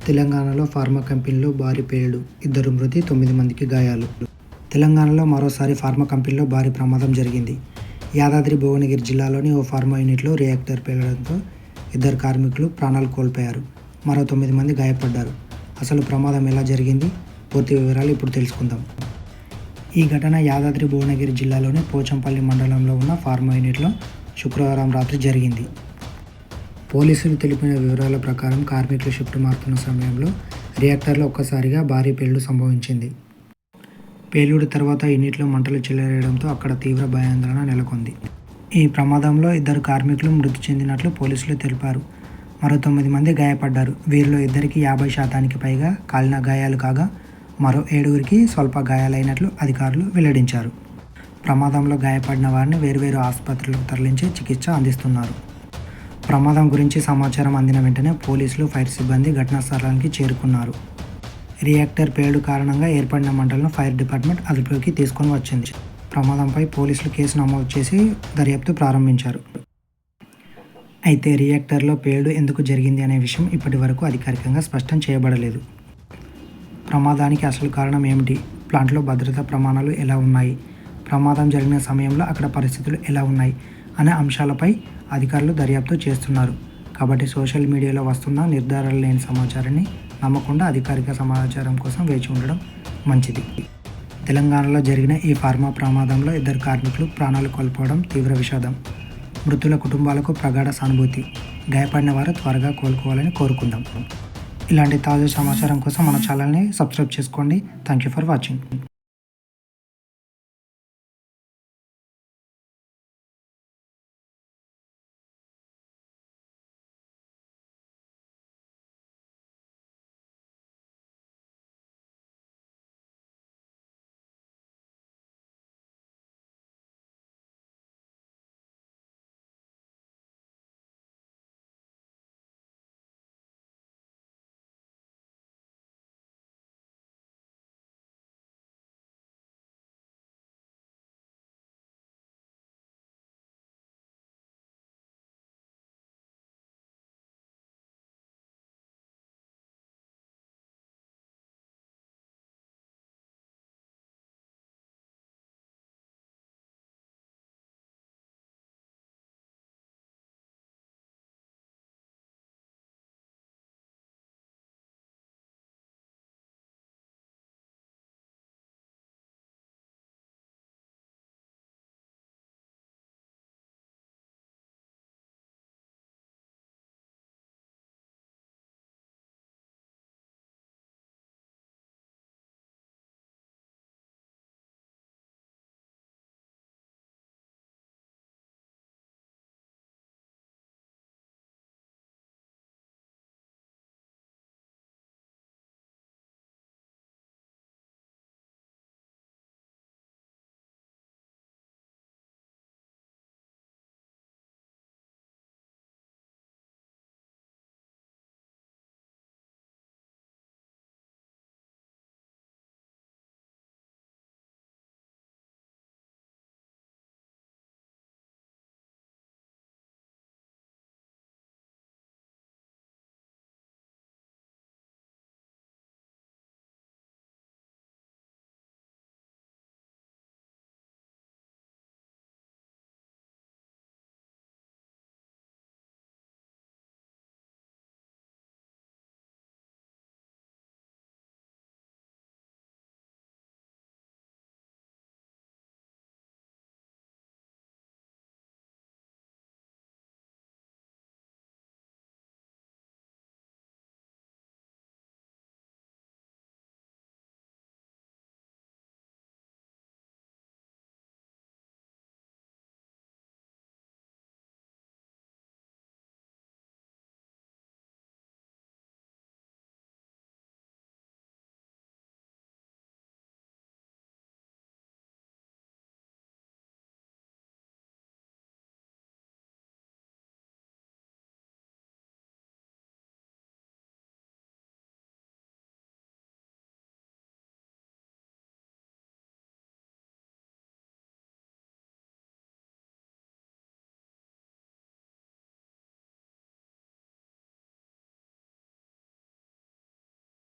తెలంగాణలో ఫార్మా కంపెనీలో భారీ పేలుడు, 2 మృతి, 9 మందికి గాయాలు. తెలంగాణలో మరోసారి ఫార్మా కంపెనీలో భారీ ప్రమాదం జరిగింది. యాదాద్రి భువనగిరి జిల్లాలోని ఓ ఫార్మా యూనిట్లో రియాక్టర్ పేలడంతో 2 కార్మికులు ప్రాణాలు కోల్పోయారు. మరో 9 మంది గాయపడ్డారు. అసలు ప్రమాదం ఎలా జరిగింది? పూర్తి వివరాలు ఇప్పుడు తెలుసుకుందాం. ఈ ఘటన యాదాద్రి భువనగిరి జిల్లాలోని పోచంపల్లి మండలంలో ఉన్న ఫార్మా యూనిట్లో శుక్రవారం రాత్రి జరిగింది. పోలీసులు తెలిపిన వివరాల ప్రకారం కార్మికులు షిఫ్ట్ మారుతున్న సమయంలో రియాక్టర్లో ఒక్కసారిగా భారీ పేలుడు సంభవించింది. పేలుడు తర్వాత యూనిట్లో మంటలు చెలరేగడంతో అక్కడ తీవ్ర భయాందోళన నెలకొంది. ఈ ప్రమాదంలో 2 కార్మికులు మృతి చెందినట్లు పోలీసులు తెలిపారు. మరో 9 మంది గాయపడ్డారు. వీరిలో 2కి 50% పైగా కాలిన గాయాలు కాగా మరో 7గురికి స్వల్ప గాయాలైనట్లు అధికారులు వెల్లడించారు. ప్రమాదంలో గాయపడిన వారిని వేర్వేరు ఆసుపత్రులకు తరలించి చికిత్స అందిస్తున్నారు. ప్రమాదం గురించి సమాచారం అందిన వెంటనే పోలీసులు, ఫైర్ సిబ్బంది ఘటనా స్థలానికి చేరుకున్నారు. రియాక్టర్ పేలుడు కారణంగా ఏర్పడిన మంటలను ఫైర్ డిపార్ట్మెంట్ అదుపులోకి తీసుకొని వచ్చింది. ప్రమాదంపై పోలీసులు కేసు నమోదు చేసి దర్యాప్తు ప్రారంభించారు. అయితే రియాక్టర్లో పేలుడు ఎందుకు జరిగింది అనే విషయం ఇప్పటి వరకు అధికారికంగా స్పష్టం చేయబడలేదు. ప్రమాదానికి అసలు కారణం ఏమిటి? ప్లాంట్లో భద్రతా ప్రమాణాలు ఎలా ఉన్నాయి? ప్రమాదం జరిగిన సమయంలో అక్కడ పరిస్థితులు ఎలా ఉన్నాయి అనే అంశాలపై అధికారులు దర్యాప్తు చేస్తున్నారు. కాబట్టి సోషల్ మీడియాలో వస్తున్న నిర్ధారణ లేని సమాచారాన్ని నమ్మకుండా అధికారిక సమాచారం కోసం వేచి ఉండడం మంచిది. తెలంగాణలో జరిగిన ఈ ఫార్మా ప్రమాదంలో 2 కార్మికులు ప్రాణాలు కోల్పోవడం తీవ్ర విషాదం. మృతుల కుటుంబాలకు ప్రగాఢ సానుభూతి. గాయపడిన వారు త్వరగా కోలుకోవాలని కోరుకుందాం. ఇలాంటి తాజా సమాచారం కోసం మన ఛానల్ని సబ్స్క్రైబ్ చేసుకోండి. Thank you for watching.